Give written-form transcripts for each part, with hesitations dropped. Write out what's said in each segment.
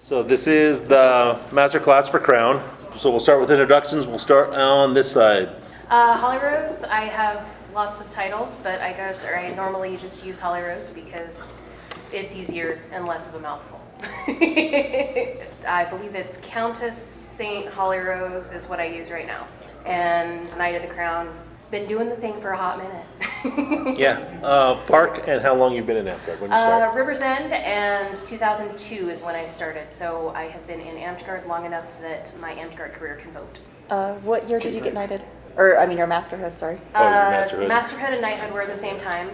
So this is the master class for Crown. So we'll start with introductions. We'll start on this side. Hollyrose, I have lots of titles, but I normally just use Hollyrose because it's easier and less of a mouthful. I believe it's Countess Saint Hollyrose is what I use right now. And Knight of the Crown. Been doing the thing for a hot minute. Yeah. Park and how long you've been in Amtgard? When you started? River's End, and 2002 is when I started. So I have been in Amtgard long enough that my Amtgard career can vote. What year did you get knighted? Or, I mean, your masterhood, sorry. Your masterhood. Masterhood and knighthood were at the same time.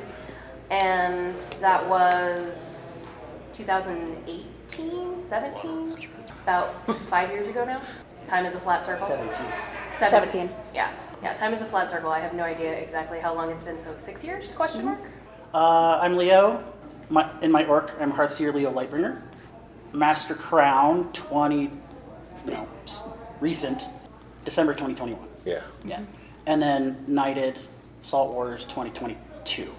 And that was 2018, 17? About 5 years ago now. Time is a flat circle. 17. Yeah, time is a flat circle. I have no idea exactly how long it's been. So 6 years? Question mark. I'm Leo. In my orc, I'm Hearthseer Leo Lightbringer. Master Crown recent, December 2021. Yeah. Yeah. And then Knighted Salt Wars 2022.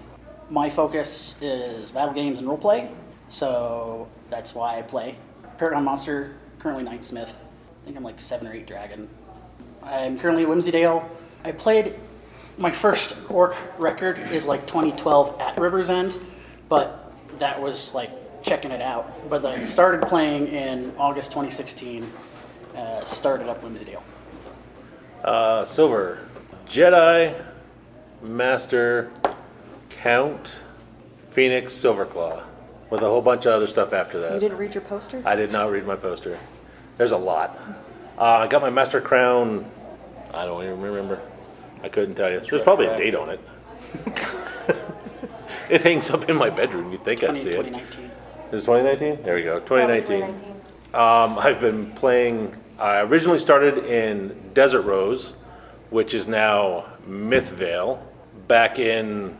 My focus is battle games and roleplay, so that's why I play. Paragon Monster, currently Ninth Smith. I think I'm like 7 or 8 Dragon. I'm currently a Wymzee Dayle. I played, my first orc record is like 2012 at River's End, but that was like checking it out. But I started playing in August 2016, started up Wymzee Dayle. Silver. Jedi, Master, Count, Phoenix, Silverclaw. With a whole bunch of other stuff after that. You didn't read your poster? I did not read my poster. There's a lot. I got my Master Crown, I don't even remember. I couldn't tell you. There's probably a date on it. It hangs up in my bedroom. You'd think I'd see it. 2019. Is it 2019? There we go, 2019. I've been playing, I originally started in Desert Rose, which is now Mythvale, back in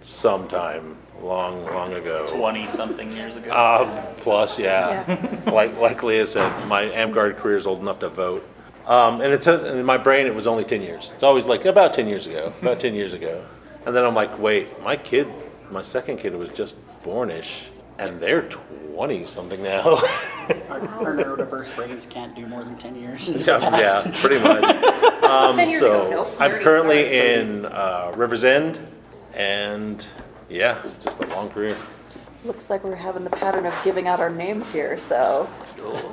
sometime long ago. 20-something years ago. Plus, yeah. like Leah said, my Amtgard career is old enough to vote. And in my brain, it was only 10 years. It's always like about 10 years ago, And then I'm like, wait, my second kid was just bornish, and they're 20-something now. Our neurodiverse brains can't do more than 10 years. Yeah, pretty much. 10 years ago, nope. I'm currently in River's End, and yeah, just a long career. Looks like we're having the pattern of giving out our names here, so.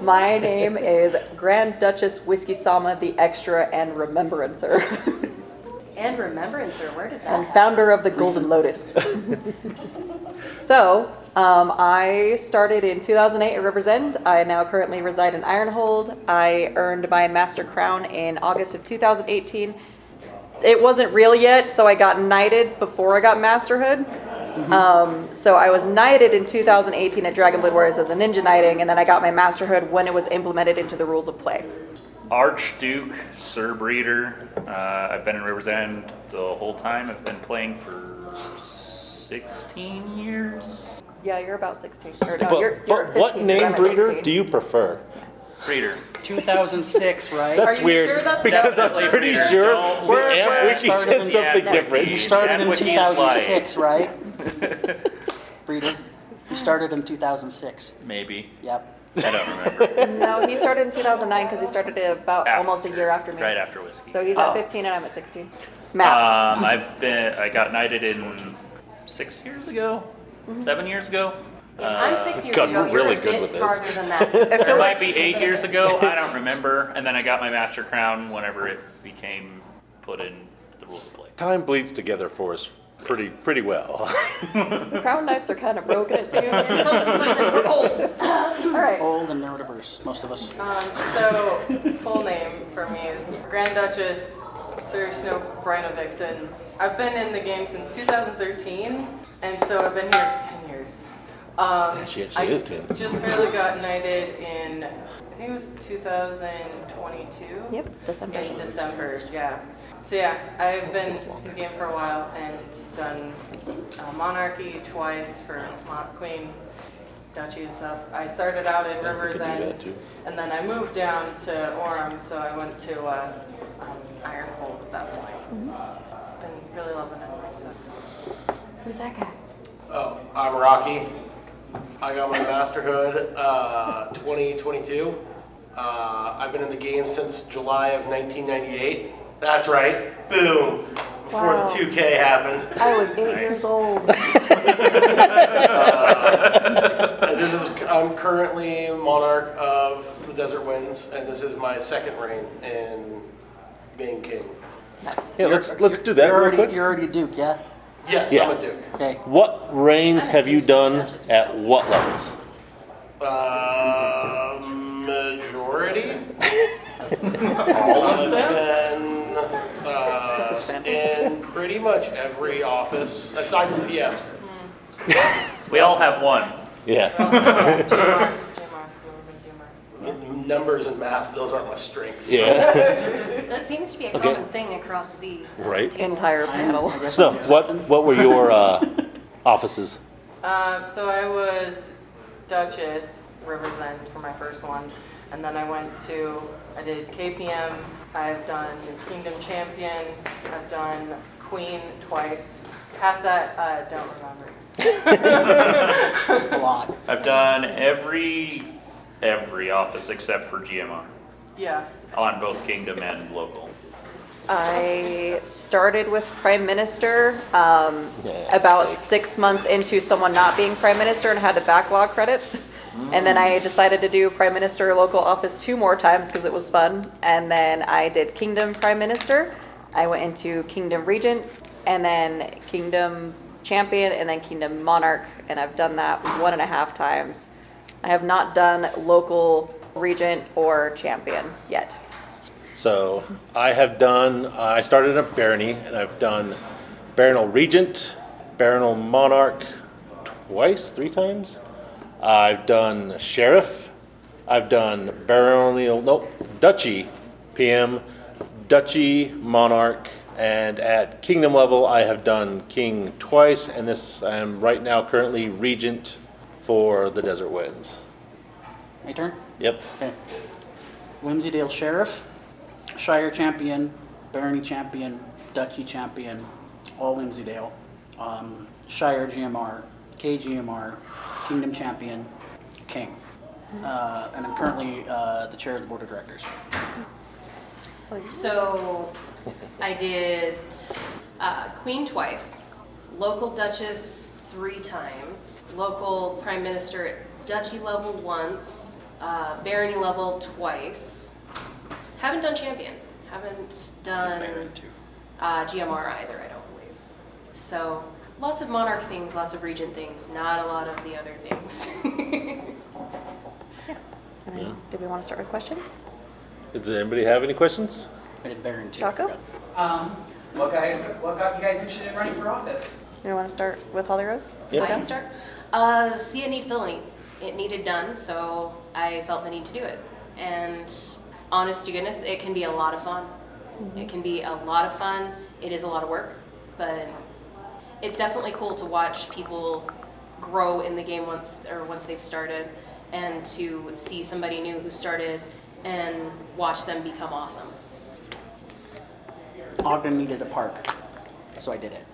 My name is Grand Duchess Whiskey Sama the Extra and Remembrancer. And Remembrancer, where did that And founder of the Golden Lotus. So, I started in 2008 at River's End. I now currently reside in Ironhold. I earned my Master Crown in August of 2018. It wasn't real yet, so I got knighted before I got Masterhood. So I was knighted in 2018 at Dragonblood Warriors as a ninja knighting, and then I got my Masterhood when it was implemented into the rules of play. Archduke, Sir Breeder. I've been in River's End the whole time. I've been playing for 16 years. Yeah, you're about 16. Or no, you're But 15, what name I'm at breeder 16. do you prefer? Breeder. 2006, right? That's Are you weird, sure that's because I'm definitely pretty weird? sure Don't- the Amp Wiki started says in- something Yeah, different. You started in Wiki is 2006, right? Breeder. You started in 2006. Maybe. Yep. I don't remember. No, he started in 2009 because he started about almost a year after me. Right after Whiskey. So he's at 15 and I'm at 16. Math. I got knighted in 6 years ago, 7 years ago. If I'm 6 years God, ago, we're you're really a good bit with this. farther than that. It might be 8 years ago. I don't remember. And then I got my Master Crown whenever it became put in the rules of play. Time bleeds together for us pretty well. Crown Knights are kind of broken, it seems. We're old. All right. Old and neurodiverse, most of us. So, full name for me is Grand Duchess Sir Snow Bryna Vixen. I've been in the game since 2013, and so I've been here for 10 years. She actually is 10. Just barely got knighted in, I think it was 2022? Yep, December. In December, yeah. So yeah, I've been in the game for a while and done Monarchy twice for Queen, Duchy and stuff. I started out in River's End, and then I moved down to Orem, so I went to Ironhold at that point. Been really loving it. Who's that guy? Oh, I'm Rocky. I got my masterhood 2022. I've been in the game since July of 1998. That's right. Boom. Before Wow. the 2K happened. I was 8 years old. I'm currently Monarch of the Desert Winds, and this is my second reign in being king. Nice. Yeah, let's do that real quick. You're already a Duke, yeah? Yes, Yeah. I'm a Duke. Okay. What reigns have you done at what levels? Majority. All of them. This is fantastic. In pretty much every office, aside from We all have one. Yeah. GMR. numbers and math, those aren't my strengths. Yeah. That seems to be a Okay. common thing across the Right. table. Entire panel. I guess So, I'm the exception. what were your offices? So I was Duchess, Rivers End for my first one. And then I did KPM, I've done Kingdom Champion, I've done Queen twice. Past that, don't remember. A lot. I've done every office except for GMR Yeah. on both Kingdom and local. I started with Prime Minister Yeah, about steak. 6 months into someone not being Prime Minister and had to backlog credits. And then I decided to do Prime Minister local office 2 more times because it was fun. And then I did Kingdom Prime Minister. I went into Kingdom Regent and then Kingdom Champion and then Kingdom Monarch. And I've done that 1.5 times. I have not done local Regent or Champion yet. So I started at Barony, and I've done Baronal Regent, Baronal Monarch twice, 3 times. I've done Sheriff. I've done Duchy PM, Duchy Monarch, and at Kingdom level I have done King twice, and I am right now currently Regent for the Desert Winds. My turn? Yep. Okay. Wymzee Dayle Sheriff, Shire Champion, Barony Champion, Duchy Champion, all Wymzee Dayle. Shire GMR, KGMR, Kingdom Champion, King. And I'm currently the chair of the board of directors. So I did Queen twice, local Duchess 3 times, local Prime Minister at Duchy level once, Barony level twice. Haven't done Champion. Haven't done GMR either, I don't believe. So lots of Monarch things, lots of Regent things, not a lot of the other things. And then, did we want to start with questions? Does anybody have any questions? I did Baron too. Chaco? What got you guys interested in running for office? You want to start with Hollyrose? I can start. See a need, fill a need. It needed done, so I felt the need to do it. And honest to goodness, it can be a lot of fun. It can be a lot of fun. It is a lot of work, but it's definitely cool to watch people grow in the game once they've started, and to see somebody new who started and watch them become awesome. Ogden needed a park, so I did it.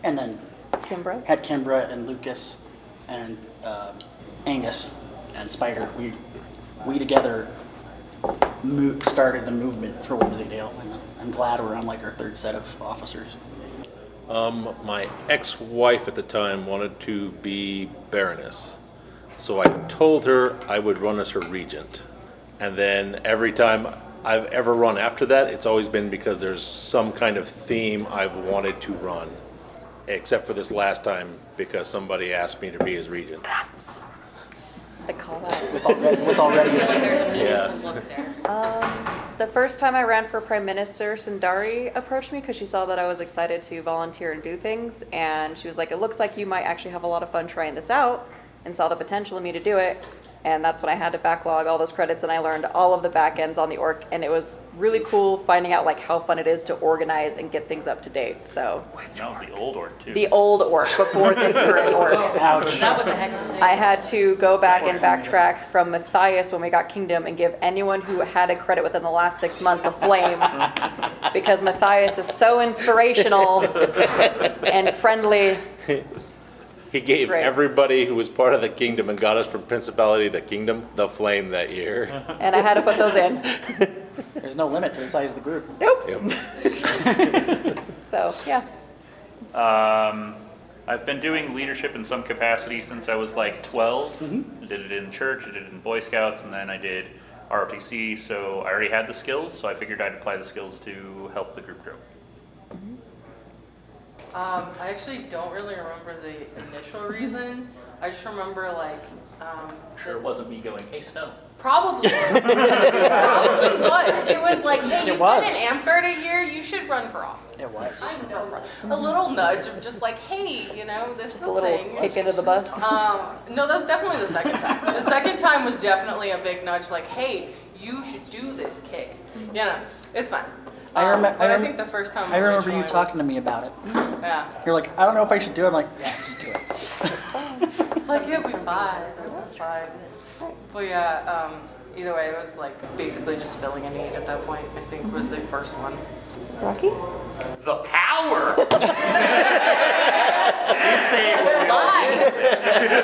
And then Kimbra? had Kimbra and Lucas and Angus and Spider. We together started the movement for Wymzee Dayle, and I'm glad we're on like our 3rd set of officers. My ex-wife at the time wanted to be Baroness, so I told her I would run as her regent. And then every time I've ever run after that, it's always been because there's some kind of theme I've wanted to run, except for this last time because somebody asked me to be his regent. The call-outs. With already I feel like there's a meaningful Yeah. look there. The first time I ran for Prime Minister, Sundari approached me because she saw that I was excited to volunteer and do things, and she was like, it looks like you might actually have a lot of fun trying this out, and saw the potential in me to do it. And that's when I had to backlog all those credits, and I learned all of the back ends on the org, and it was really cool finding out like how fun it is to organize and get things up to date. So That was the old org too. the old org before this current org. Ouch. That was a heck of a thing. I had to go back and backtrack from Matthias when we got Kingdom and give anyone who had a credit within the last 6 months a flame because Matthias is so inspirational and friendly. He gave Great. everybody who was part of the kingdom and got us from principality to kingdom the flame that year. And I had to put those in. There's no limit to the size of the group. Nope. Yep. So, yeah. I've been doing leadership in some capacity since I was like 12. I did it in church, I did it in Boy Scouts, and then I did ROTC, so I already had the skills, so I figured I'd apply the skills to help the group grow. I actually don't really remember the initial reason. I just remember like, Sure, it wasn't me going, hey, Snow. probably. Probably was. It was like, hey, you've was. been in Amtgard a year, you should run for office. It was. I know. A little nudge of just like, hey, you know, this Just is a little thing. kick into the bus. No, that was definitely the second time. The second time was definitely a big nudge, like, hey, you should do this kick. You know, it's fine. But I think the first time I remember you originally talking to was- me about it. Yeah. You're like, I don't know if I should do it. I'm like, yeah, just do it. It's like, it'll be fine. It's fine. But yeah, either way, it was like basically just filling a need at that point, I think was the first one. Rocky? The power! They say what we all do. Lies!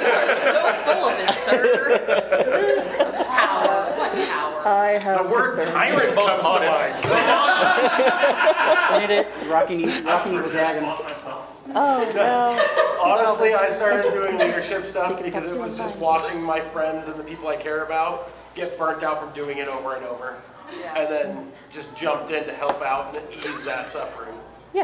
You are so full of it, sir. Power. What power? I have The word concerns. tyrant comes to honest. mind. We need it. Rocky needs a dragon. Oh, no. Honestly, I started doing leadership stuff Secret because steps it to was just unbind. watching my friends and the people I care about get burnt out from doing it over and over. And then just jumped in to help out and ease that suffering.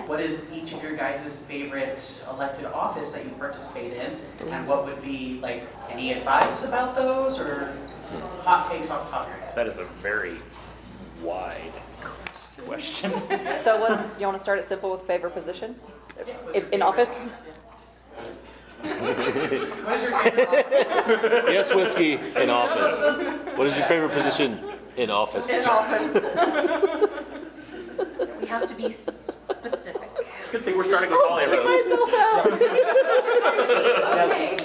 What is each of your guys' favorite elected office that you participate in? And what would be, like, any advice about those or hot takes off the top of your head? That is a very wide question. So you want to start it simple with favorite position? What's your In office? What is your favorite office? Yes, whiskey in office. What is your favorite position in office? We have to be specific. Good thing we're starting with Hollyrose. Okay.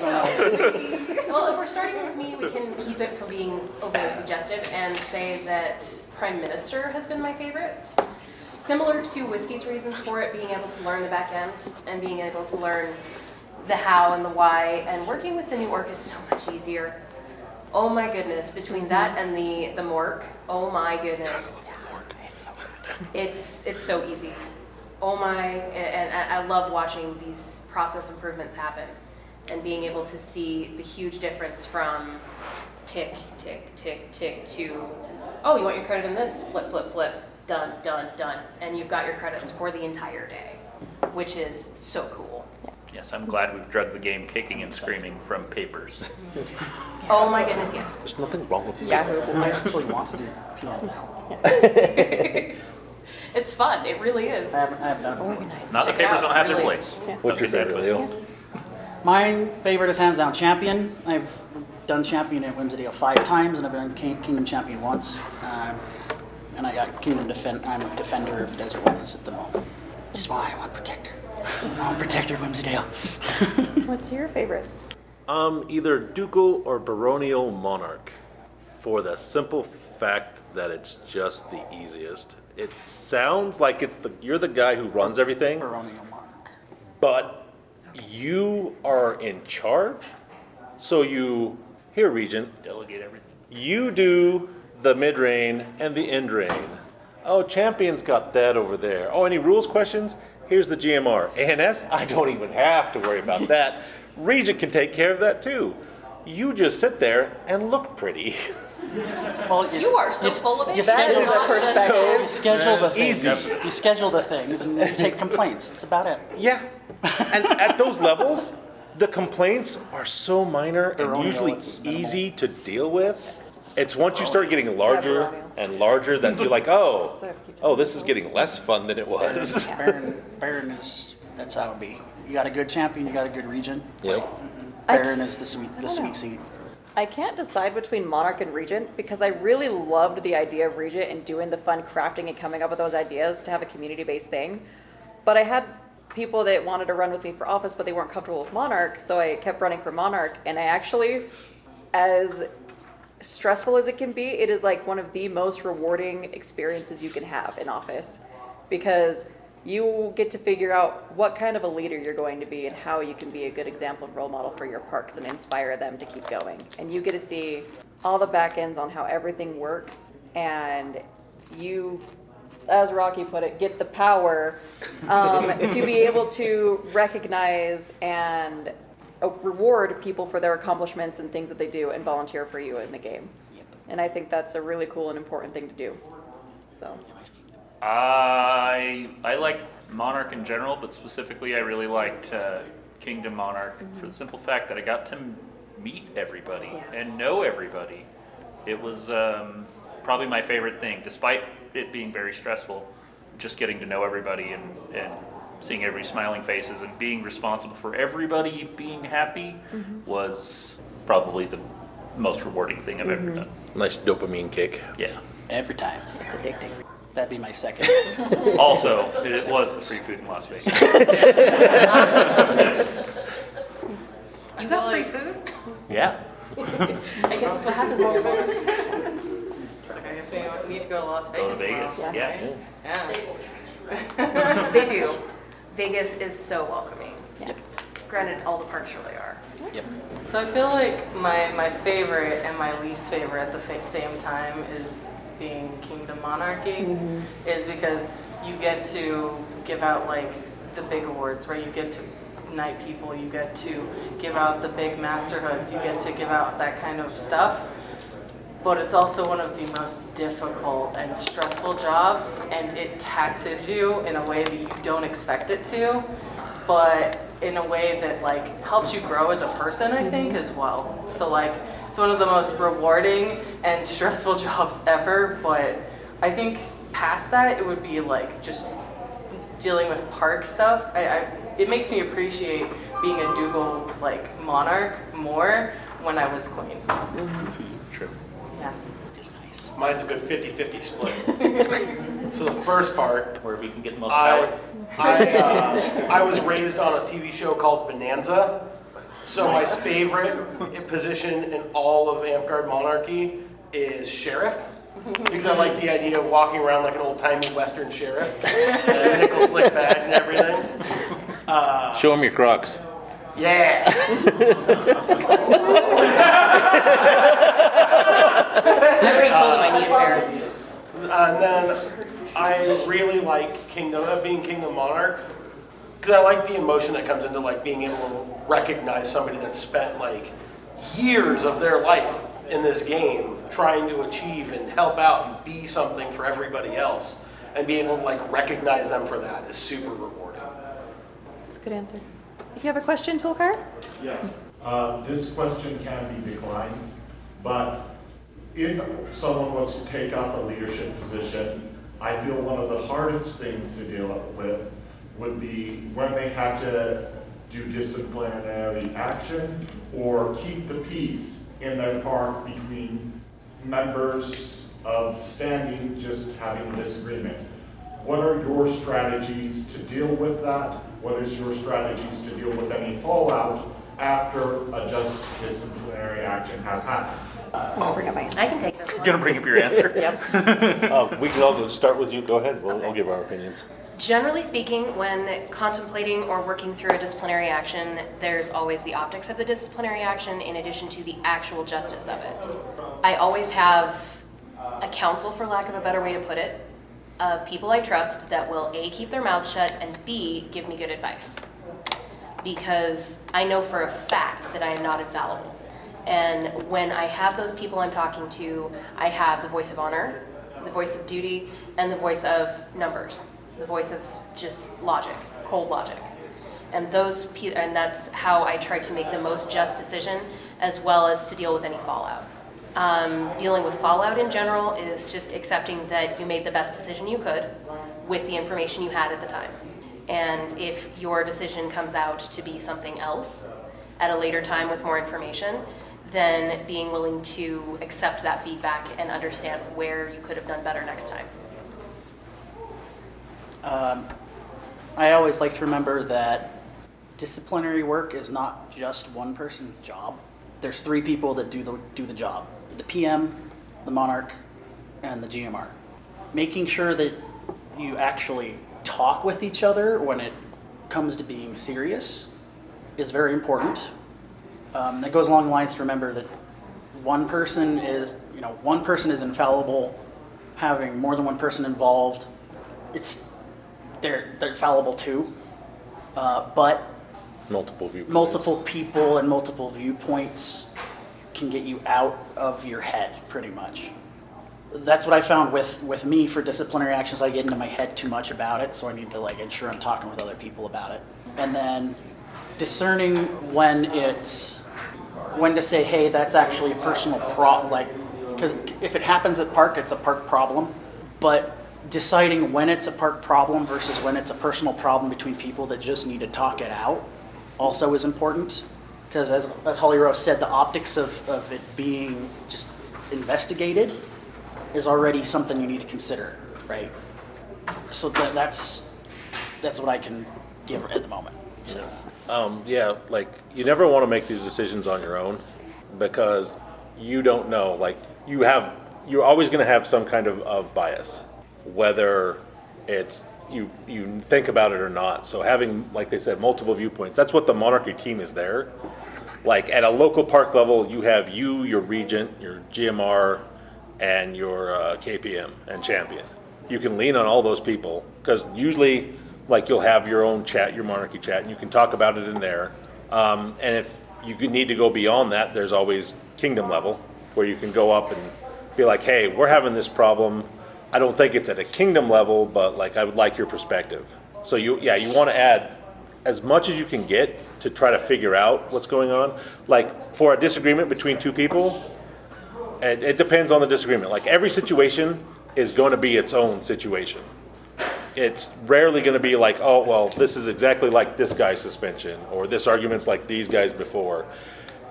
Well, if we're starting with me, we can keep it from being overly suggestive and say that Prime Minister has been my favorite. Similar to Whiskey's reasons for it, being able to learn the back end and being able to learn the how and the why, and working with the new orc is so much easier. Oh my goodness, between that and the Mork, oh my goodness. It's so easy. Oh my, and I love watching these process improvements happen and being able to see the huge difference from tick, tick, tick, tick to, oh, you want your credit in this? Flip, flip, flip, done, done, done. And you've got your credits for the entire day, which is so cool. Yes, I'm glad we've drugged the game kicking and screaming from papers. Oh my goodness, yes. There's nothing wrong with Yahoo. I actually want to do PM now. It's fun, it really is. I haven't done it before. Organized. Not that Check it papers out, don't have their really. place. What's your favorite, Leo? My favorite is hands down champion. I've done champion at Wymzee 5 times, and I've done Kingdom champion once. And I got Kingdom I'm a defender of Desert Wilderness at the moment. Which is why I want protector. I want protector of Wymzee. What's your favorite? Either ducal or baronial monarch, for the simple fact that it's just the easiest. It sounds like you're the guy who runs everything, Baronial monarch. but you are in charge. So here, Regent, Delegate everything. you do the mid reign and the end reign. Oh, champion's got that over there. Oh, any rules questions? Here's the GMR. A&S, I don't even have to worry about that. Regent can take care of that too. You just sit there and look pretty. Well, You are so full of it. You That schedule, is a perspective. you schedule the things. Easy. You schedule the things and you take complaints. That's about it. Yeah. And at those levels, the complaints are so minor and Baronial, usually it's minimal. easy to deal with. It's once you start getting larger baronial. and larger that you're like, oh, this is getting less fun than it was. Baron is, that's how it be. You got a good champion, you got a good region. Yep. Baron is the sweet seat. I can't decide between Monarch and Regent because I really loved the idea of Regent and doing the fun crafting and coming up with those ideas to have a community-based thing. But I had people that wanted to run with me for office, but they weren't comfortable with Monarch, so I kept running for Monarch. And I actually, as stressful as it can be, it is like one of the most rewarding experiences you can have in office because you get to figure out what kind of a leader you're going to be and how you can be a good example and role model for your parks and inspire them to keep going. And you get to see all the back ends on how everything works, and you, as Rocky put it, get the power to be able to recognize and reward people for their accomplishments and things that they do and volunteer for you in the game. And I think that's a really cool and important thing to do. So I like Monarch in general, but specifically I really liked Kingdom Monarch for the simple fact that I got to meet everybody and know everybody. It was probably my favorite thing, despite it being very stressful. Just getting to know everybody and seeing every smiling faces and being responsible for everybody being happy was probably the most rewarding thing I've ever done. Nice dopamine kick. Yeah. Every time. it's addicting. That'd be my second. Also, it was the free food in Las Vegas. You got free food? Yeah. I guess that's what happens when you're there. Like, I guess we need to go to Las Vegas. Go to Vegas. tomorrow, Yeah. right? Yeah. They do. Vegas is so welcoming. Yeah. Granted, all the parks really are. Yep. So I feel like my favorite and my least favorite at the same time is being Kingdom Monarchy, is because you get to give out like the big awards, right? You get to knight people, you get to give out the big master hoods, you get to give out that kind of stuff. But it's also one of the most difficult and stressful jobs, and it taxes you in a way that you don't expect it to, but in a way that like helps you grow as a person, I think, as well. So like, it's one of the most rewarding and stressful jobs ever, but I think past that, it would be like just dealing with park stuff. It makes me appreciate being a Dougal like monarch more when I was queen. True. Yeah. It's nice. Mine's a good 50-50 split. So the first part, Wherever you can get the most power. I was raised on a TV show called Bonanza. So my favorite position in all of Amtgard Monarchy is sheriff. Because I like the idea of walking around like an old-timey Western sheriff. And a nickel slick bag and everything. Show them your Crocs. Yeah. I already told him I need a pair. And then I really like being Kingdom Monarch, because I like the emotion that comes into like being able to recognize somebody that's spent like years of their life in this game trying to achieve and help out and be something for everybody else, and be able to like recognize them for that is super rewarding. That's a good answer. If you have a question, Tulkar? Yes. This question can be declined, but if someone was to take up a leadership position, I feel one of the hardest things to deal with would be when they had to do disciplinary action or keep the peace in their park between members of standing just having a disagreement. What are your strategies to deal with that? What is your strategies to deal with any fallout after a just disciplinary action has happened? I'll bring up my answer. I can take this one. Gonna bring up your answer. We can all start with you. Go ahead. I'll give our opinions. Generally speaking, when contemplating or working through a disciplinary action, there's always the optics of the disciplinary action in addition to the actual justice of it. I always have a counsel, for lack of a better way to put it, of people I trust that will A, keep their mouths shut, and B, give me good advice. Because I know for a fact that I am not infallible. And when I have those people I'm talking to, I have the voice of honor, the voice of duty, and the voice of numbers, the voice of just logic, cold logic. And and that's how I try to make the most just decision, as well as to deal with any fallout. Dealing with fallout in general is just accepting that you made the best decision you could with the information you had at the time. And if your decision comes out to be something else at a later time with more information, then being willing to accept that feedback and understand where you could have done better next time. I always like to remember that disciplinary work is not just one person's job. There's three people that do the job: the PM, the Monarch, and the GMR. Making sure that you actually talk with each other when it comes to being serious is very important. That goes along the lines to remember that one person is infallible. Having more than one person involved, they're fallible too. But multiple people and multiple viewpoints can get you out of your head pretty much. That's what I found with me for disciplinary actions. I get into my head too much about it, so I need to like ensure I'm talking with other people about it. And then discerning when to say, hey, that's actually a personal problem, like, because if it happens at park, it's a park problem. But deciding when it's a park problem versus when it's a personal problem between people that just need to talk it out also is important. Because as Hollyrose said, the optics of it being just investigated is already something you need to consider, right? So that's what I can give at the moment. So. Yeah, like you never want to make these decisions on your own because you don't know. Like you're always going to have some kind of bias, whether it's you think about it or not. So having, like they said, multiple viewpoints. That's what the monarchy team is there. Like at a local park level, you have your regent, your GMR, and your KPM and champion. You can lean on all those people because usually, like you'll have your own chat, your monarchy chat, and you can talk about it in there. And if you need to go beyond that, there's always kingdom level where you can go up and be like, hey, we're having this problem. I don't think it's at a kingdom level, but like I would like your perspective. So you want to add as much as you can get to try to figure out what's going on. Like for a disagreement between two people, it depends on the disagreement. Like every situation is going to be its own situation. It's rarely going to be like, oh, well, this is exactly like this guy's suspension, or this argument's like these guys before.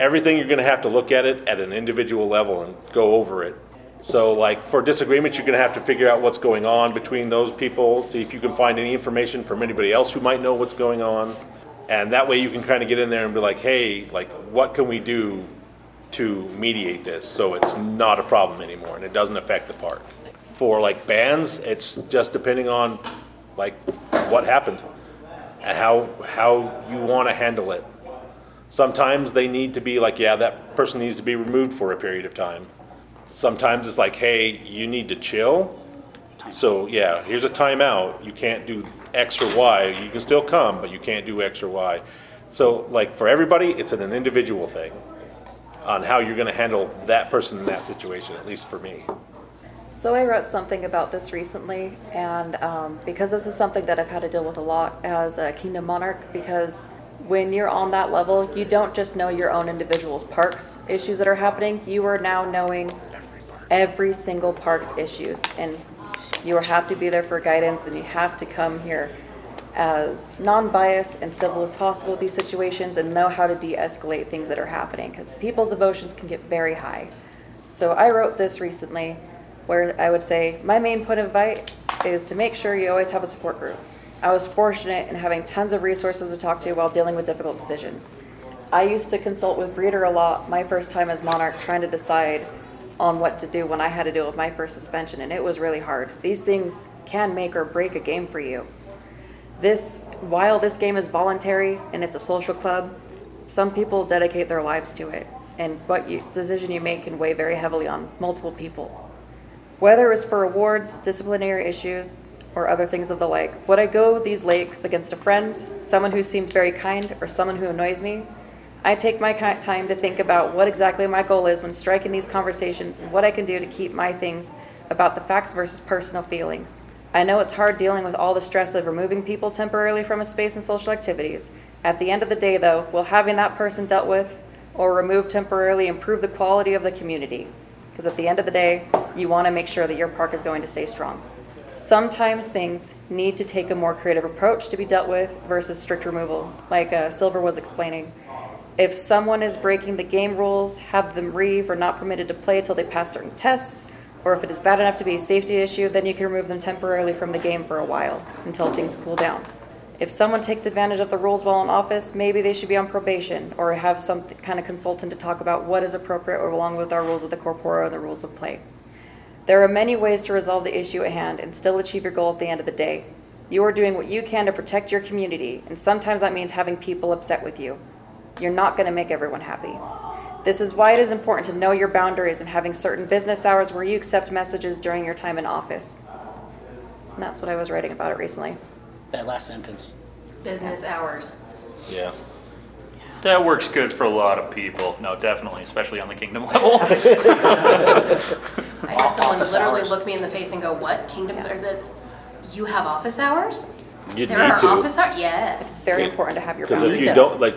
Everything you're going to have to look at it at an individual level and go over it. So like for disagreements, you're going to have to figure out what's going on between those people, see if you can find any information from anybody else who might know what's going on. And that way you can kind of get in there and be like, hey, like what can we do to mediate this so it's not a problem anymore and it doesn't affect the park. For like bans, it's just depending on like what happened and how you want to handle it. Sometimes they need to be like, yeah, that person needs to be removed for a period of time. Sometimes it's like, hey, you need to chill. So yeah, here's a timeout. You can't do X or Y. You can still come, but you can't do X or Y. So like for everybody, it's an individual thing on how you're going to handle that person in that situation, at least for me. So I wrote something about this recently, and because this is something that I've had to deal with a lot as a Kingdom Monarch, because when you're on that level, you don't just know your own individual's park's issues that are happening, you are now knowing every single park's issues, and you have to be there for guidance, and you have to come here as non-biased and civil as possible with these situations and know how to de-escalate things that are happening, because people's emotions can get very high. So I wrote this recently where I would say my main point of advice is to make sure you always have a support group. I was fortunate in having tons of resources to talk to while dealing with difficult decisions. I used to consult with Breeder a lot my first time as Monarch, trying to decide on what to do when I had to deal with my first suspension, and it was really hard. These things can make or break a game for you. While this game is voluntary and it's a social club, some people dedicate their lives to it, and what decision you make can weigh very heavily on multiple people. Whether it's for awards, disciplinary issues, or other things of the like, would I go these lakes against a friend, someone who seemed very kind, or someone who annoys me? I take my time to think about what exactly my goal is when striking these conversations and what I can do to keep my things about the facts versus personal feelings. I know it's hard dealing with all the stress of removing people temporarily from a space and social activities. At the end of the day, though, will having that person dealt with or removed temporarily improve the quality of the community? Because at the end of the day, you want to make sure that your park is going to stay strong. Sometimes things need to take a more creative approach to be dealt with versus strict removal, like Silver was explaining. If someone is breaking the game rules, have them reeve or not permitted to play until they pass certain tests, or if it is bad enough to be a safety issue, then you can remove them temporarily from the game for a while until things cool down. If someone takes advantage of the rules while in office, maybe they should be on probation or have some kind of consultant to talk about what is appropriate or along with our rules of the corpora and the rules of play. There are many ways to resolve the issue at hand and still achieve your goal at the end of the day. You are doing what you can to protect your community, and sometimes that means having people upset with you. You're not going to make everyone happy. This is why it is important to know your boundaries and having certain business hours where you accept messages during your time in office. And that's what I was writing about it recently. That last sentence. Business hours. Yeah. That works good for a lot of people. No, definitely, especially on the kingdom level. I had someone Office literally hours. look me in the face and go, "What kingdom? Is it? You have office hours? You There need are to. office hours? It's Yes." very important to have your Because if boundaries. you don't, like,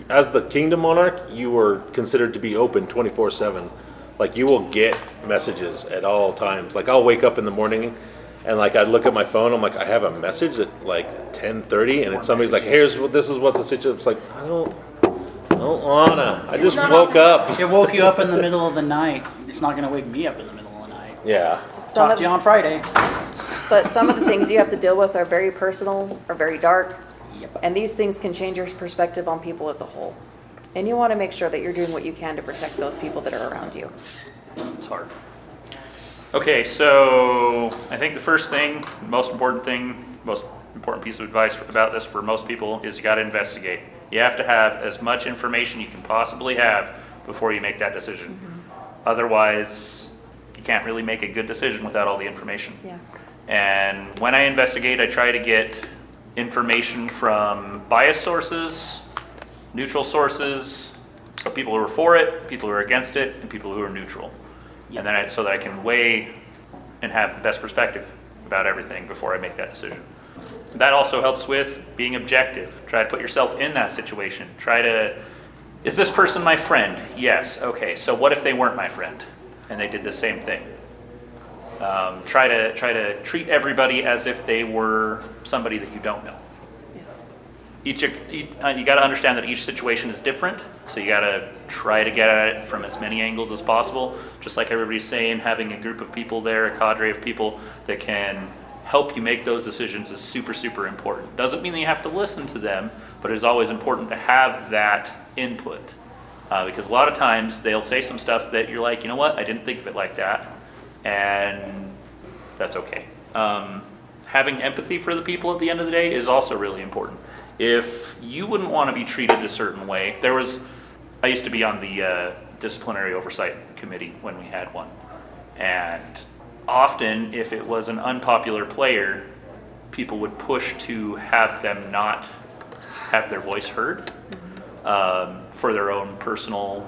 as the kingdom monarch, you are considered to be open 24/7. Like, you will get messages at all times. Like, I'll wake up in the morning and, like, I'd look at my phone, I'm like, I have a message at, like, 10:30, and it's somebody's like, this is what's the situation. It's like, I don't wanna. I just not woke office up. It woke you up in the middle of the night. It's not gonna wake me up in the middle of the night. Yeah. Some Talk of, to you on Friday. but some of the things you have to deal with are very personal or very dark. Yep. And these things can change your perspective on people as a whole. And you want to make sure that you're doing what you can to protect those people that are around you. It's hard. Okay, so I think the first thing, most important piece of advice about this for most people is you got to investigate. You have to have as much information you can possibly have before you make that decision. Otherwise, you can't really make a good decision without all the information. Yeah. And when I investigate, I try to get information from biased sources, neutral sources, so people who are for it, people who are against it, and people who are neutral. And then so that I can weigh and have the best perspective about everything before I make that decision. That also helps with being objective. Try to put yourself in that situation. Is this person my friend? Yes. Okay, so what if they weren't my friend and they did the same thing? Try to treat everybody as if they were somebody that you don't know. You got to understand that each situation is different, so you got to try to get at it from as many angles as possible. Just like everybody's saying, having a group of people there, a cadre of people that can help you make those decisions is super, super important. Doesn't mean that you have to listen to them, but it is always important to have that input. Because a lot of times they'll say some stuff that you're like, you know what, I didn't think of it like that, and that's okay. Having empathy for the people at the end of the day is also really important. If you wouldn't want to be treated a certain way, I used to be on the disciplinary oversight committee when we had one. And often, if it was an unpopular player, people would push to have them not have their voice heard for their own personal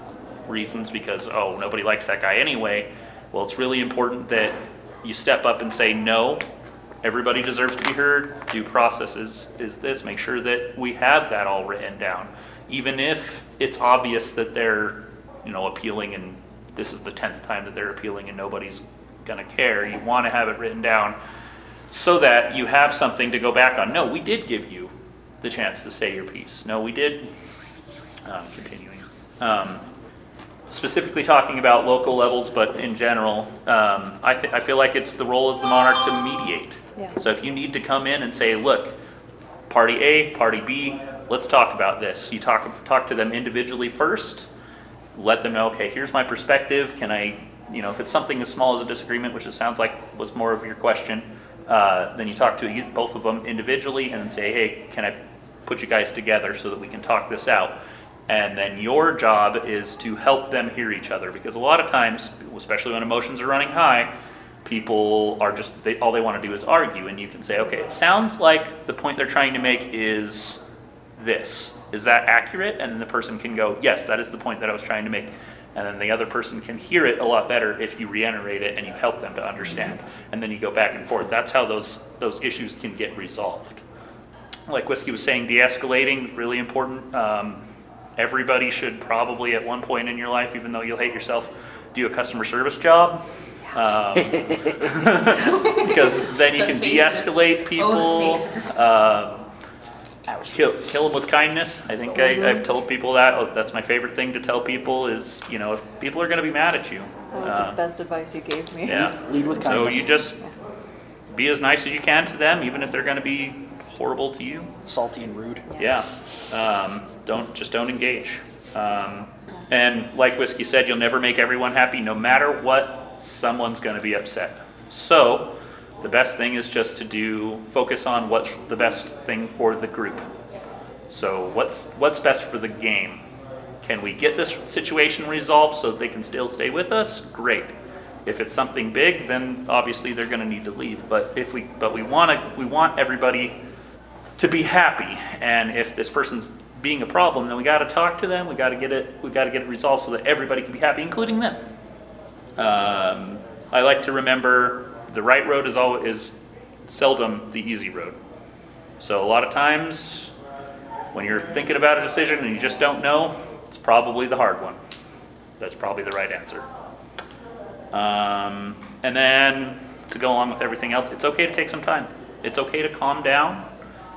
reasons because, nobody likes that guy anyway. Well, it's really important that you step up and say, no, everybody deserves to be heard. Due process is this. Make sure that we have that all written down. Even if it's obvious that they're, appealing and this is the 10th time that they're appealing and nobody's going to care, you want to have it written down so that you have something to go back on. No, we did give you the chance to say your piece. No, we did. Continuing. Specifically talking about local levels, but in general, I feel like it's the role as the monarch to mediate. Yeah. So if you need to come in and say, look, party A, party B, let's talk about this. You talk to them individually first, let them know, okay, here's my perspective. Can I, if it's something as small as a disagreement, which it sounds like was more of your question, then you talk to both of them individually and then say, hey, can I put you guys together so that we can talk this out? And then your job is to help them hear each other, because a lot of times, especially when emotions are running high, people are all they want to do is argue, and you can say, okay, it sounds like the point they're trying to make is this. Is that accurate? And then the person can go, yes, that is the point that I was trying to make. And then the other person can hear it a lot better if you reiterate it and you help them to understand. And then you go back and forth. That's how those issues can get resolved. Like Whiskey was saying, de-escalating, really important. Everybody should probably at one point in your life, even though you'll hate yourself, do a customer service job. Because then you can de-escalate people. Kill them with kindness. I think I've told people that. That's my favorite thing to tell people is, if people are going to be mad at you. That was the best advice you gave me. Yeah. Lead with kindness. So you just be as nice as you can to them, even if they're going to be horrible to you. Salty and rude. Yeah. Don't engage. And like Whiskey said, you'll never make everyone happy. No matter what, someone's going to be upset. So The best thing is just to focus on what's the best thing for the group. So what's best for the game? Can we get this situation resolved so they can still stay with us? Great. If it's something big, then obviously they're going to need to leave. But we want everybody to be happy. And if this person's being a problem, then we got to talk to them. We got to get it resolved so that everybody can be happy, including them. I like to remember the right road is seldom the easy road. So a lot of times when you're thinking about a decision and you just don't know, it's probably the hard one. That's probably the right answer. And then to go along with everything else, it's okay to take some time. It's okay to calm down.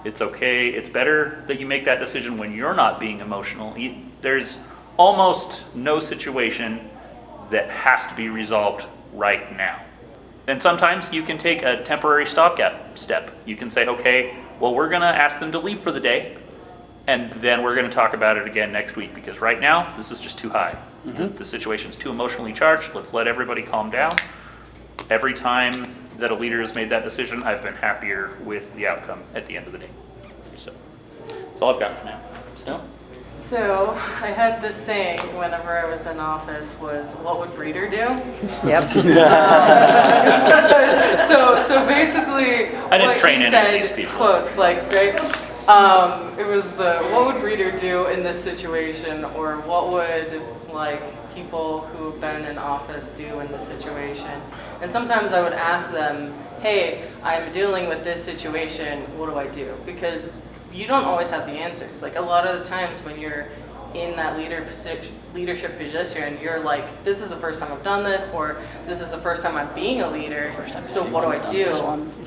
It's okay. It's better that you make that decision when you're not being emotional. There's almost no situation that has to be resolved right now. And sometimes you can take a temporary stopgap step. You can say, okay, well, we're going to ask them to leave for the day, and then we're going to talk about it again next week, because right now, this is just too high. The situation's too emotionally charged. Let's let everybody calm down. Every time that a leader has made that decision, I've been happier with the outcome at the end of the day. So that's all I've got for now. Snow? So I had this saying whenever I was in office was, what would Breeder do? Yep. So basically, I didn't train any of these people. Quotes like, right? It was what would Breeder do in this situation, or what would like people who've been in office do in this situation? And sometimes I would ask them, hey, I'm dealing with this situation, what do I do? Because you don't always have the answers. Like a lot of the times when you're in that leadership position, you're like, this is the first time I've done this, or this is the first time I'm being a leader, so what do I do?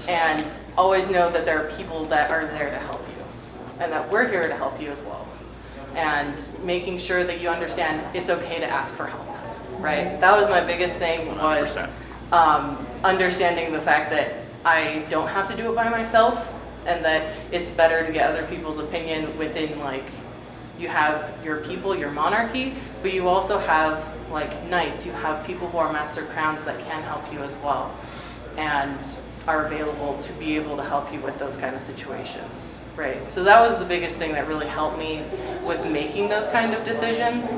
And always know that there are people that are there to help you, and that we're here to help you as well. And making sure that you understand it's okay to ask for help, right? That was my biggest thing, was understanding the fact that I don't have to do it by myself, and that it's better to get other people's opinion within, like, you have your people, your monarchy, but you also have like knights, you have people who are master crowns that can help you as well, and are available to be able to help you with those kind of situations, right? So that was the biggest thing that really helped me with making those kind of decisions.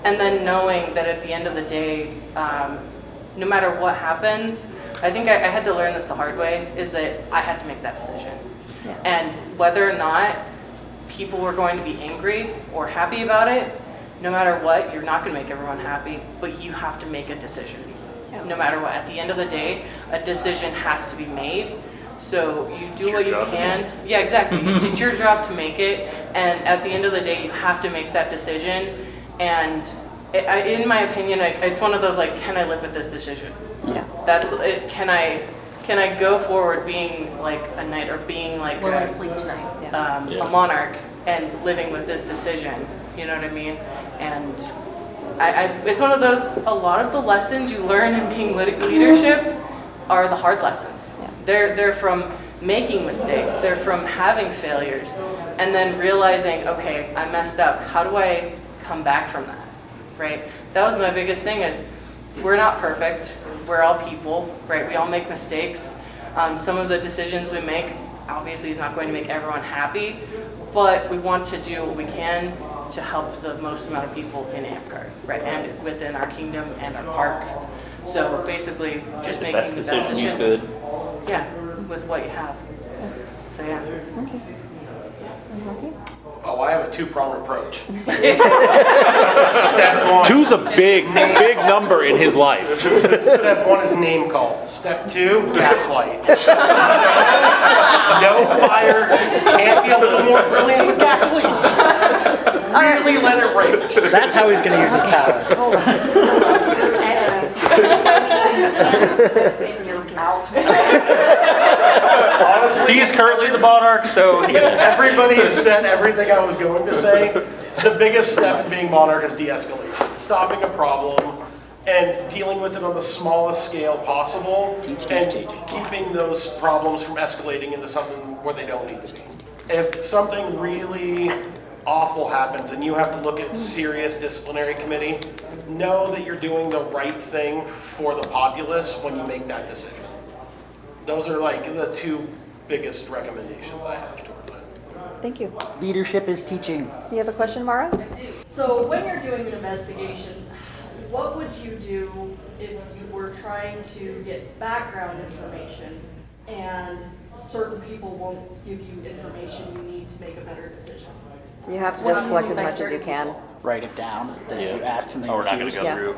And then knowing that at the end of the day, no matter what happens, I think I had to learn this the hard way, is that I had to make that decision. Yeah. And whether or not people were going to be angry or happy about it, no matter what, you're not going to make everyone happy, but you have to make a decision. Yeah. No matter what, at the end of the day, a decision has to be made. So you do It's what you your job. can. Yeah, exactly. It's your job to make it, and at the end of the day, you have to make that decision. And in my opinion, it's one of those, like, can I live with this decision? Yeah. That's it. Can I go forward being like a knight, or being like Will I sleep tonight? a monarch, and living with this decision? You know what I mean? And it's one of those, a lot of the lessons you learn in being leadership are the hard lessons. Yeah. They're from making mistakes, they're from having failures, and then realizing, okay, I messed up. How do I come back from that? Right? That was my biggest thing, is we're not perfect. We're all people, right? We all make mistakes. Some of the decisions we make, obviously, is not going to make everyone happy, but we want to do what we can to help the most amount of people in Amtgard, right? And within our kingdom and our park. So basically, just The making best the best decision you decision. could. Yeah, with what you have. So yeah. Oh, I have a two-pronged approach. Step one. Two's a big number in his life. Step one is name call. Step two, gaslight. No fire can't be a little more brilliant with gasoline. Really let it rage. That's how he's going to use his power. Honestly, He's currently the monarch, so he gets everybody has said everything I was going to say. The biggest step in being monarch is de-escalation. Stopping a problem and dealing with it on the smallest scale possible, and keeping those problems from escalating into something where they don't need to be. If something really awful happens and you have to look at serious disciplinary committee, know that you're doing the right thing for the populace when you make that decision. Those are like the two biggest recommendations I have towards it. Thank you. Leadership is teaching. You have a question, Mara? So when you're doing an investigation, what would you do if you were trying to get background information and certain people won't give you information you need to make a better decision? You have to What just do you collect mean as by much as you certain can. people? Write it down that you asked and they Oh, we're not gonna refused. go Yeah. through.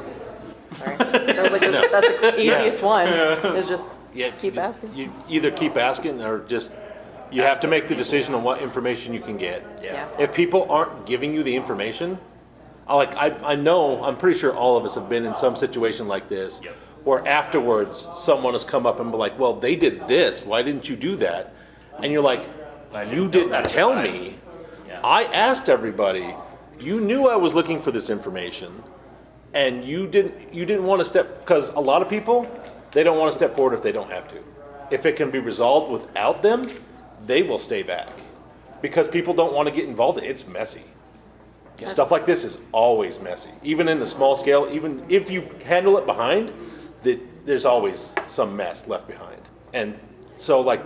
Sorry. That was like just, that's the easiest one, is just Yeah, keep asking. You either keep asking or just, you have to make the decision on what information you can get. Yeah. If people aren't giving you the information, I know, I'm pretty sure all of us have been in some situation like this, Yep. where afterwards someone has come up and be like, well, they did this, why didn't you do that? And you're like, I didn't you know didn't that at the tell time." me. Yeah. I asked everybody. You knew I was looking for this information, and you didn't want to step, because a lot of people, they don't want to step forward if they don't have to. If it can be resolved without them, they will stay back, because people don't want to get involved. It's messy. Stuff like this is always messy, even in the small scale. Even if you handle it behind, there's always some mess left behind. And so, like,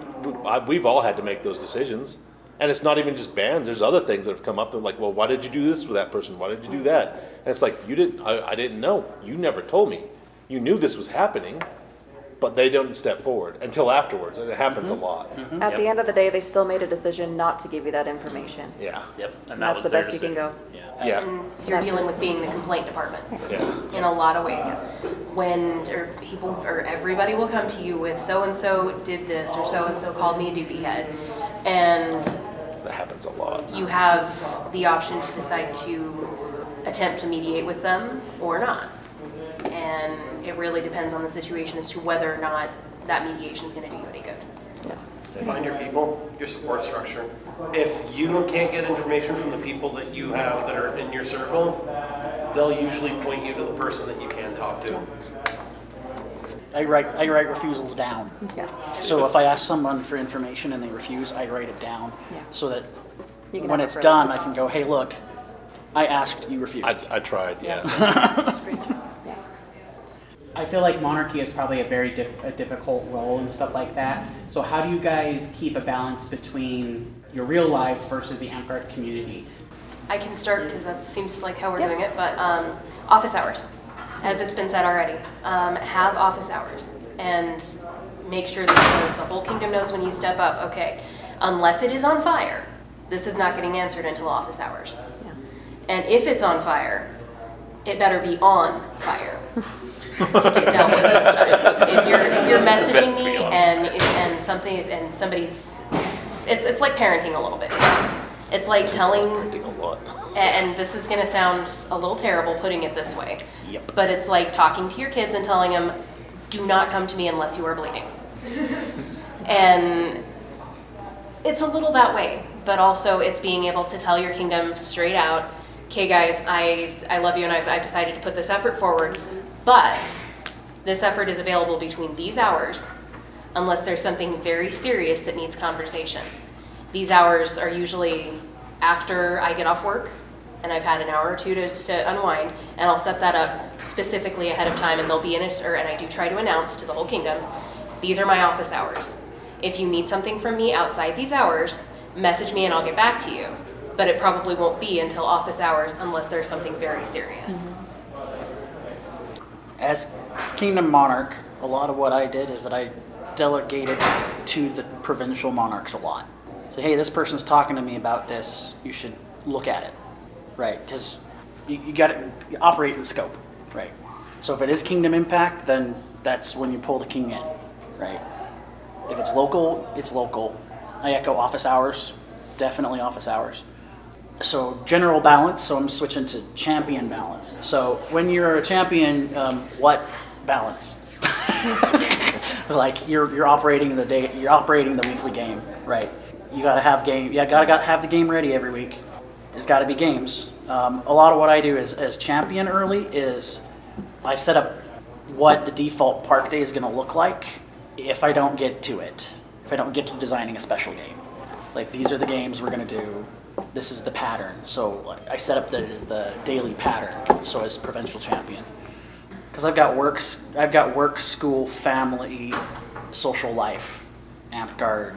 we've all had to make those decisions. And it's not even just bans. There's other things that have come up and like, well, why did you do this with that person? Why did you do that? And it's like, I didn't know. You never told me. You knew this was happening, but they don't step forward until afterwards. And it happens a lot. At the end of the day, they still made a decision not to give you that information. Yeah. Yep. And And that that's was the their best you can decision. go. Yeah. Yeah. And you're dealing with being the complaint department Yeah. in a lot of ways. Or everybody will come to you with so-and-so did this, or so-and-so called me a duty head. And That happens a lot. you have the option to decide to attempt to mediate with them or not. And it really depends on the situation as to whether or not that mediation is going to do you any good. Find your people, your support structure. If you can't get information from the people that you have that are in your circle, they'll usually point you to the person that you can talk to. I write refusals down. Yeah. So if I ask someone for information and they refuse, I write it down Yeah. so that You can when have it's it for done, I can go, hey, look, I asked, you refused. I tried, yeah. I feel like monarchy is probably a very difficult role and stuff like that. So how do you guys keep a balance between your real lives versus the Amtgard community? I can start because that seems like how we're Yeah. doing it, but office hours, as it's been said already. Have office hours and make sure that the whole kingdom knows when you step up, okay, unless it is on fire, this is not getting answered until office hours. Yeah. And if it's on fire, it better be on fire to get dealt with this time. If you're messaging me and somebody's, it's like parenting a little bit. It's like telling, A lot. and this is going to sound a little terrible putting it this way, Yep. but it's like talking to your kids and telling them, do not come to me unless you are bleeding. And it's a little that way, but also it's being able to tell your kingdom straight out, okay guys, I love you and I've decided to put this effort forward, but this effort is available between these hours unless there's something very serious that needs conversation. These hours are usually after I get off work and I've had an hour or two to unwind, and I'll set that up specifically ahead of time, and they'll be in it, and I do try to announce to the whole kingdom, these are my office hours. If you need something from me outside these hours, message me and I'll get back to you. But it probably won't be until office hours unless there's something very serious. As Kingdom Monarch, a lot of what I did is that I delegated to the provincial monarchs a lot. Say, hey, this person's talking to me about this, you should look at it, right? Because you got to operate in scope, right? So if it is Kingdom Impact, then that's when you pull the king in, right? If it's local, it's local. I echo office hours, definitely office hours. So general balance, so I'm switching to champion balance. So when you're a champion, what balance? Like you're operating the day, you're operating the weekly game, right? You gotta have gotta have the game ready every week. There's gotta be games. A lot of what I do is as champion early is I set up what the default park day is gonna look like if I don't get to it. If I don't get to designing a special game. Like these are the games we're gonna do. This is the pattern. So I set up the daily pattern. So as provincial champion, because I've got work, school, family, social life, Amtgard.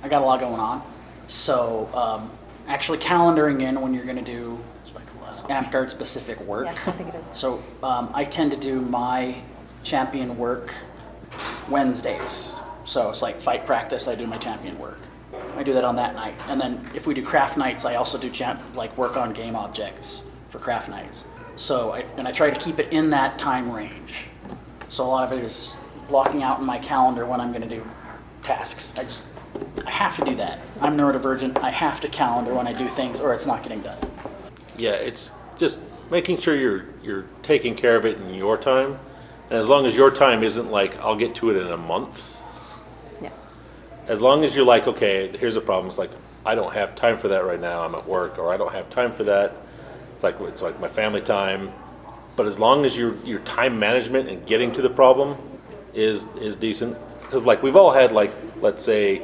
I got a lot going on. So actually calendaring in when you're going to do Amtgard specific work. Yeah, I think it is. So I tend to do my champion work Wednesdays. So it's like fight practice, I do my champion work. I do that on that night. And then if we do craft nights, I also do work on game objects for craft nights. So I try to keep it in that time range. So a lot of it is blocking out in my calendar when I'm going to do tasks. I have to do that. I'm neurodivergent. I have to calendar when I do things or it's not getting done. Yeah, it's just making sure you're taking care of it in your time. And as long as your time isn't like, I'll get to it in a month. Yeah. As long as you're like, okay, here's a problem. It's like, I don't have time for that right now. I'm at work, or I don't have time for that. It's like my family time. But as long as your time management and getting to the problem is decent, because like we've all had like, let's say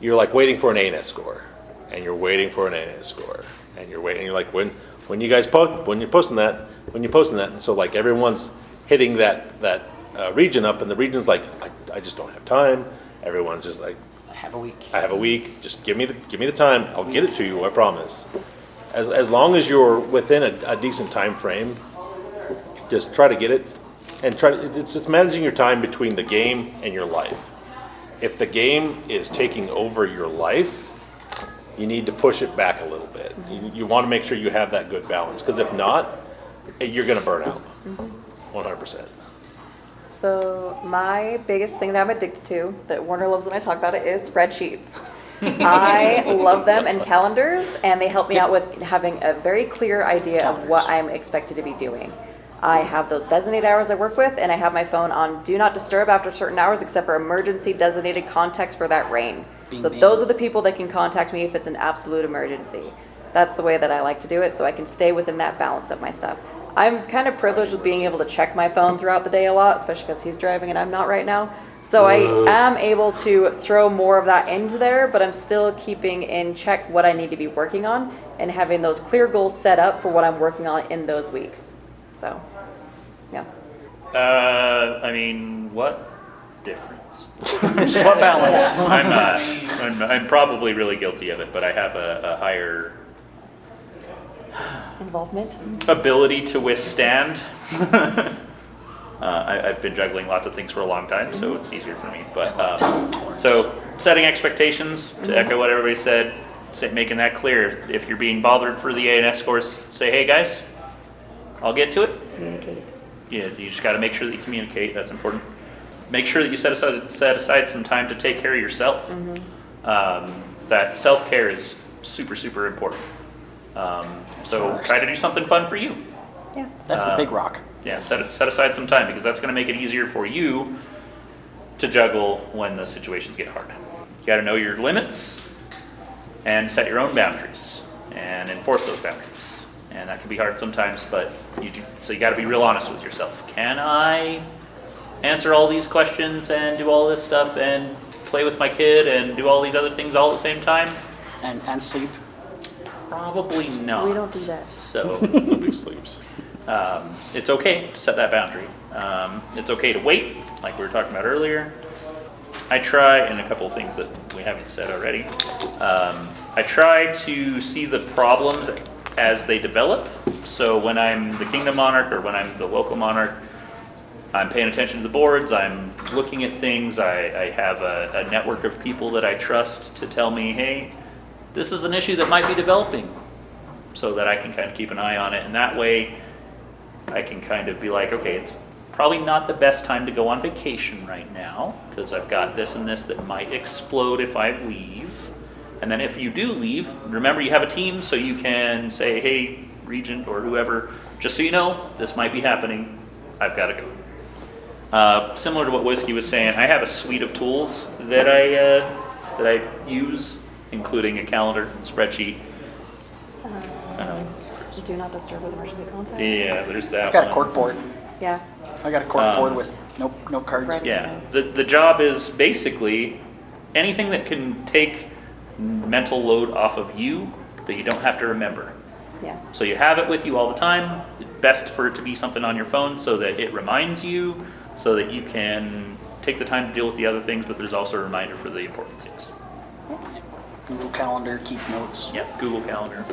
you're like waiting for an A&S score, and you're waiting for an A&S score, and you're waiting. You're like, when you guys when you're posting that, and so like everyone's hitting that region up, and the region's like, I just don't have time. Everyone's just like, I have a week. Just give me the time. I'll get it to you. I promise. As long as you're within a decent time frame, just try to get it, and it's just managing your time between the game and your life. If the game is taking over your life, you need to push it back a little bit. You want to make sure you have that good balance, because if not, you're going to burn out. 100%. So my biggest thing that I'm addicted to, that Warner loves when I talk about it, is spreadsheets. I love them and calendars, and they help me out with having a very clear idea of what I'm expected to be doing. I have those designated hours I work with, and I have my phone on do not disturb after certain hours except for emergency designated contacts for that rain. So those are the people that can contact me if it's an absolute emergency. That's the way that I like to do it, so I can stay within that balance of my stuff. I'm kind of privileged with being able to check my phone throughout the day a lot, especially because he's driving and I'm not right now. So I am able to throw more of that into there, but I'm still keeping in check what I need to be working on and having those clear goals set up for what I'm working on in those weeks. So, yeah. I mean, what difference? What balance? I'm probably really guilty of it, but I have a higher Involvement. ability to withstand. I've been juggling lots of things for a long time, so it's easier for me. But so setting expectations, to echo what everybody said, making that clear. If you're being bothered for the A&S scores, say, hey guys, I'll get to it. Communicate. Yeah, you just got to make sure that you communicate. That's important. Make sure that you set aside some time to take care of yourself. That self-care is super, super important. So try to do something fun for you. Yeah. That's the big rock. Yeah, set aside some time, because that's going to make it easier for you to juggle when the situations get hard. You got to know your limits and set your own boundaries and enforce those boundaries. And that can be hard sometimes, but you got to be real honest with yourself. Can I answer all these questions and do all this stuff and play with my kid and do all these other things all at the same time? And sleep. Probably not. We don't do that. So Nobody sleeps. it's okay to set that boundary. It's okay to wait, like we were talking about earlier. I try, and a couple of things that we haven't said already, I try to see the problems as they develop. So when I'm the Kingdom Monarch or when I'm the local Monarch, I'm paying attention to the boards, I'm looking at things, I have a network of people that I trust to tell me, hey, this is an issue that might be developing, so that I can kind of keep an eye on it. And that way I can kind of be like, okay, it's probably not the best time to go on vacation right now, because I've got this and this that might explode if I leave. And then if you do leave, remember you have a team, so you can say, hey, Regent or whoever, just so you know, this might be happening, I've got to go. Similar to what Whiskey was saying, I have a suite of tools that I use, including a calendar and spreadsheet. Do not disturb with emergency contacts. Yeah, there's that. I've got a one. cork board. Yeah. I got a cork board with no cards. Right. Yeah, the job is basically anything that can take mental load off of you that you don't have to remember. Yeah. So you have it with you all the time. It's best for it to be something on your phone so that it reminds you, so that you can take the time to deal with the other things, but there's also a reminder for the important things. Google Calendar, keep notes. Yeah, Google Calendar.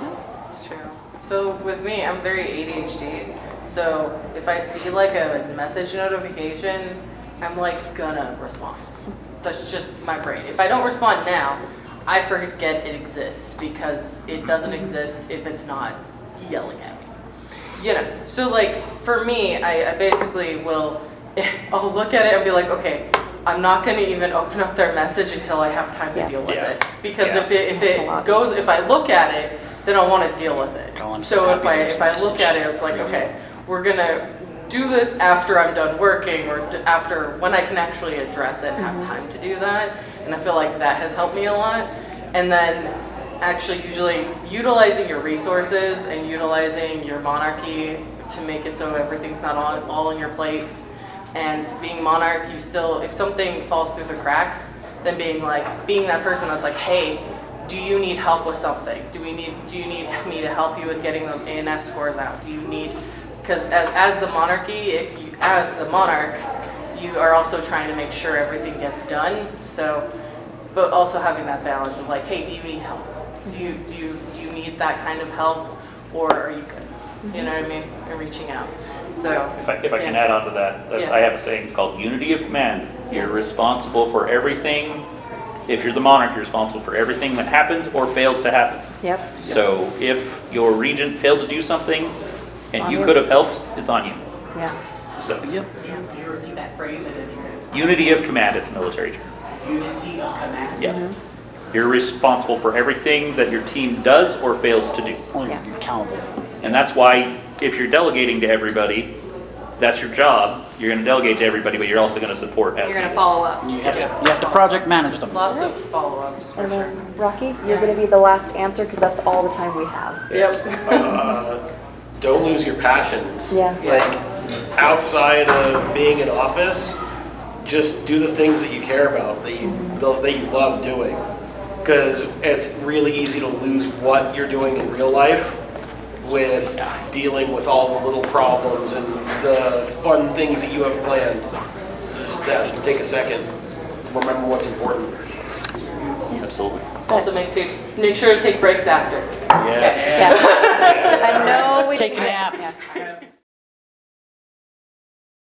It's true. So with me, I'm very ADHD. So if I see like a message notification, I'm like gonna respond. That's just my brain. If I don't respond now, I forget it exists because it doesn't exist if it's not yelling at me. You know, so like for me, I basically will, I'll look at it and be like, okay, I'm not going to even open up their message until I have time to deal with it. Because if it goes, if I look at it, then I'll want to deal with it. So if I look at it, it's like, okay, we're going to do this after I'm done working or after when I can actually address it and have time to do that. And I feel like that has helped me a lot. And then actually usually utilizing your resources and utilizing your monarchy to make it so everything's not all on your plates. And being monarch, you still, if something falls through the cracks, then being that person that's like, hey, do you need help with something? Do you need me to help you with getting those A&S scores out? Do you need, because as the monarchy, as the monarch, you are also trying to make sure everything gets done. So, but also having that balance of like, hey, do you need help? Do you need that kind of help, or are you good? You know what I mean? And reaching out. So if I can add on to that, I have a saying, it's called unity of command. You're responsible for everything. If you're the monarch, you're responsible for everything that happens or fails to happen. Yep. So if your regent failed to do something and you could have helped, it's on you. Yeah. So Could you repeat that phrase? I didn't hear it. unity of command, it's a military term. Unity of command? Yeah. You're responsible for everything that your team does or fails to do. Or you're accountable. And that's why if you're delegating to everybody, that's your job. You're going to delegate to everybody, but you're also going to support as You're going to needed. follow up. You have to project manage them. lots of follow-ups for And sure. then Rocky, you're going to be the last answer because that's all the time we have. Yep. Don't lose your passions. Yeah. Like, outside of being in office, just do the things that you care about, that you love doing. Because it's really easy to lose what you're doing in real life with dealing with all the little problems and the fun things that you have planned. Just take a second, remember what's important. Absolutely. Also make sure to take breaks after. Yes. Yeah. I know we Take a nap. Yeah.